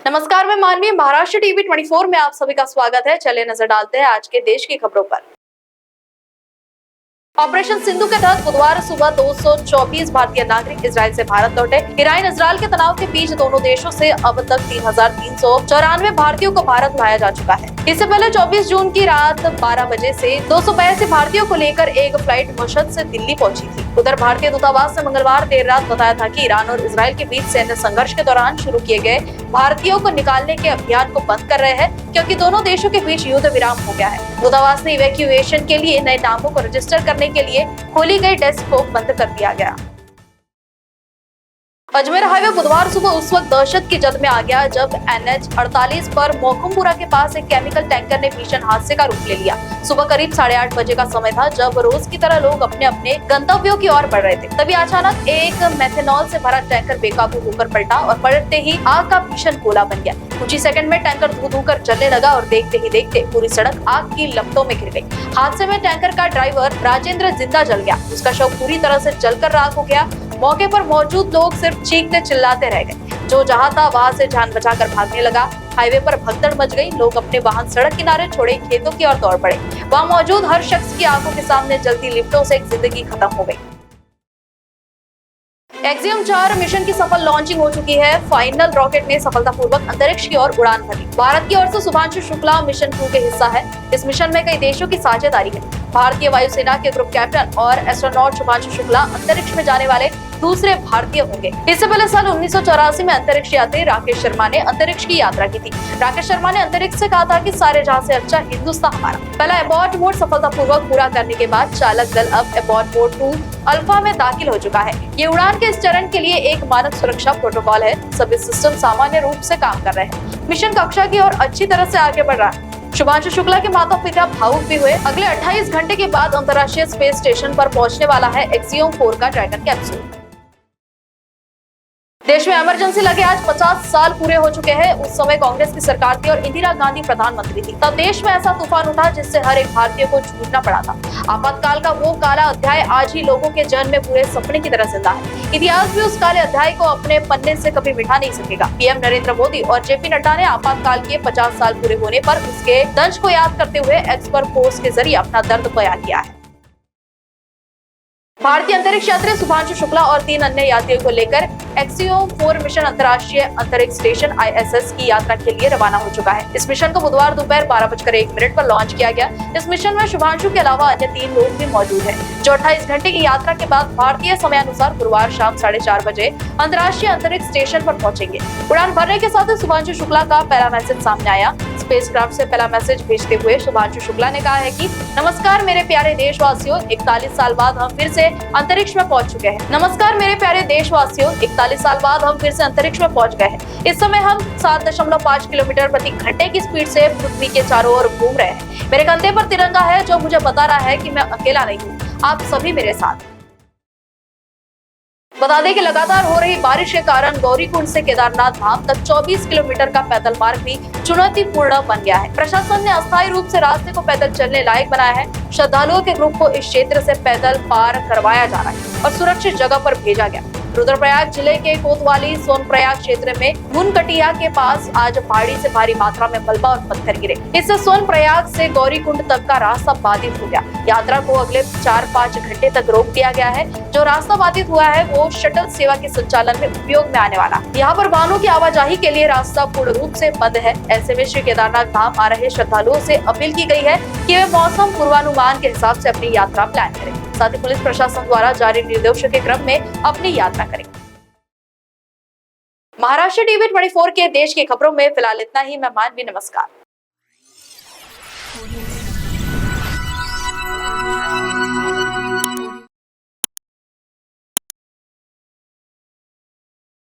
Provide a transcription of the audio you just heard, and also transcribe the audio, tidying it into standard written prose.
नमस्कार, मैं मानवी। महाराष्ट्र टीवी 24 में आप सभी का स्वागत है। चलिए नजर डालते हैं आज के देश की खबरों पर। ऑपरेशन सिंधु के तहत बुधवार सुबह 224 भारतीय नागरिक इजराइल से भारत लौटे। ईरान इजराइल के तनाव के बीच दोनों देशों से अब तक 3,394 भारतीयों को भारत लाया जा चुका है। इससे पहले 24 जून की रात 12 बजे से 282 भारतीयों को लेकर एक फ्लाइट मशहद से दिल्ली पहुंची थी। उधर भारतीय दूतावास ने मंगलवार देर रात बताया था कि ईरान और इजराइल के बीच सैन्य संघर्ष के दौरान शुरू किए गए भारतीयों को निकालने के अभियान को बंद कर रहे हैं, क्योंकि दोनों देशों के बीच युद्ध विराम हो गया है। दूतावास ने इवैक्यूएशन के लिए नए नामों को रजिस्टर करने के लिए खोली गई डेस्क को बंद कर दिया गया। अजमेर हाईवे बुधवार सुबह उस वक्त दहशत की जद में आ गया जब NH 48 पर मोखमपुरा के पास एक केमिकल टैंकर ने भीषण हादसे का रूप ले लिया। सुबह करीब 8:30 बजे का समय था, जब रोज की तरह लोग अपने अपने गंतव्यों की ओर बढ़ रहे थे। तभी अचानक एक मेथेनॉल से भरा टैंकर बेकाबू होकर पलटा और पलटते ही आग का भीषण गोला बन गया। कुछ ही सेकंड में टैंकर धू कर जलने लगा और देखते ही देखते पूरी सड़क आग की लपटों में घिर गई। हादसे में टैंकर का ड्राइवर राजेंद्र जिंदा जल गया। उसका शव पूरी तरह से जलकर राख हो गया। मौके पर मौजूद लोग सिर्फ चीखते चिल्लाते रह गए। जो जहां था वहां से जान बचाकर भागने लगा। हाईवे पर भगदड़ मच गई। लोग अपने वाहन सड़क किनारे छोड़े खेतों की ओर दौड़ पड़े। वहां मौजूद हर शख्स की आंखों के सामने जलती लिफ्टों से एक जिंदगी खत्म हो गई। एक्सियम 4 मिशन की सफल लॉन्चिंग हो चुकी है। फाइनल रॉकेट ने सफलतापूर्वक अंतरिक्ष की ओर उड़ान भरी। भारत की ओर से शुभांशु शुक्ला मिशन 2 के हिस्सा है। इस मिशन में कई देशों की साझेदारी है। भारतीय वायुसेना के ग्रुप कैप्टन और एस्ट्रोनॉट शुभांशु शुक्ला अंतरिक्ष में जाने वाले दूसरे भारतीय होंगे। इससे पहले साल 1984 में अंतरिक्ष यात्री राकेश शर्मा ने अंतरिक्ष की यात्रा की थी। राकेश शर्मा ने अंतरिक्ष से कहा था कि सारे जहां से अच्छा हिंदुस्तान हमारा। पहला एबॉर्ट मोड सफलतापूर्वक पूरा करने के बाद चालक दल अब एबॉर्ट मोड 2 अल्फा में दाखिल हो चुका है। ये उड़ान के इस चरण के लिए एक मानक सुरक्षा प्रोटोकॉल है। सभी सिस्टम सामान्य रूप से काम कर रहे हैं। मिशन कक्षा की ओर अच्छी तरह से आगे बढ़ रहा है। शुभांशु शुक्ला के माता पिता भावुक भी हुए। अगले 28 घंटे के बाद अंतर्राष्ट्रीय स्पेस स्टेशन पर पहुंचने वाला है एक्सियम 4 का ड्रैगन कैप्सूल। देश में इमरजेंसी लगे आज 50 साल पूरे हो चुके हैं। उस समय कांग्रेस की सरकार थी और इंदिरा गांधी प्रधानमंत्री थी। तब देश में ऐसा तूफान उठा जिससे हर एक भारतीय को जूझना पड़ा था। आपातकाल का वो काला अध्याय आज ही लोगों के जन्म में पूरे सपने की तरह जिंदा है। इतिहास भी उस काले अध्याय को अपने पन्ने से कभी मिटा नहीं सकेगा। पीएम नरेंद्र मोदी और JP नड्डा ने आपातकाल के 50 साल पूरे होने पर उसके दंश को याद करते हुए एक्स पर पोस्ट के जरिए अपना दर्द बयां किया है। भारतीय अंतरिक्ष यात्री शुभांशु शुक्ला और 3 अन्य यात्रियों को लेकर एक्सियम 4 मिशन अंतर्राष्ट्रीय अंतरिक्ष स्टेशन ISS की यात्रा के लिए रवाना हो चुका है। इस मिशन को बुधवार दोपहर 12:01 पर लॉन्च किया गया। इस मिशन में शुभांशु के अलावा अन्य 3 लोग भी मौजूद हैं, जो 28 घंटे की यात्रा के बाद भारतीय समयानुसार गुरुवार शाम 4:30 बजे अंतर्राष्ट्रीय अंतरिक्ष स्टेशन पर पहुंचेंगे। उड़ान भरने के साथ ही शुभांशु शुक्ला का पहला मैसेज सामने आया। स्पेसक्राफ्ट से पहला मैसेज भेजते हुए शुभांशु शुक्ला ने कहा है कि नमस्कार मेरे प्यारे देशवासियों, 41 साल बाद हम फिर से अंतरिक्ष में पहुंच चुके हैं। नमस्कार मेरे प्यारे देशवासियों, 41 साल बाद हम फिर से अंतरिक्ष में पहुंच गए हैं। इस समय हम 7.5 किलोमीटर प्रति घंटे की स्पीड से पृथ्वी के चारों ओर घूम रहे हैं। मेरे कंधे पर तिरंगा है जो मुझे बता रहा है कि मैं अकेला नहीं हूँ, आप सभी मेरे साथ। बता दें कि लगातार हो रही बारिश के कारण गौरीकुंड से केदारनाथ धाम तक 24 किलोमीटर का पैदल मार्ग भी चुनौतीपूर्ण बन गया है। प्रशासन ने अस्थायी रूप से रास्ते को पैदल चलने लायक बनाया है। श्रद्धालुओं के ग्रुप को इस क्षेत्र से पैदल पार करवाया जा रहा है और सुरक्षित जगह पर भेजा गया। रुद्रप्रयाग जिले के कोतवाली सोनप्रयाग क्षेत्र में मुनकटिया के पास आज पहाड़ी से भारी मात्रा में मलबा और पत्थर गिरे। इससे सोनप्रयाग से गौरीकुंड तक का रास्ता बाधित हो गया। यात्रा को अगले 4-5 घंटे तक रोक दिया गया है। जो रास्ता बाधित हुआ है वो शटल सेवा के संचालन में उपयोग में आने वाला। यहाँ पर वाहनों की आवाजाही के लिए रास्ता पूर्ण रूप से बंद है। ऐसे में श्री केदारनाथ धाम आ रहे श्रद्धालुओं से अपील की गई है कि वे मौसम पूर्वानुमान के हिसाब से अपनी यात्रा प्लान करें। साथ ही पुलिस प्रशासन द्वारा जारी निर्देशों के क्रम में अपनी यात्रा करें। महाराष्ट्र टीवी 24 के देश की खबरों में फिलहाल इतना ही। मैं मानवी, नमस्कार।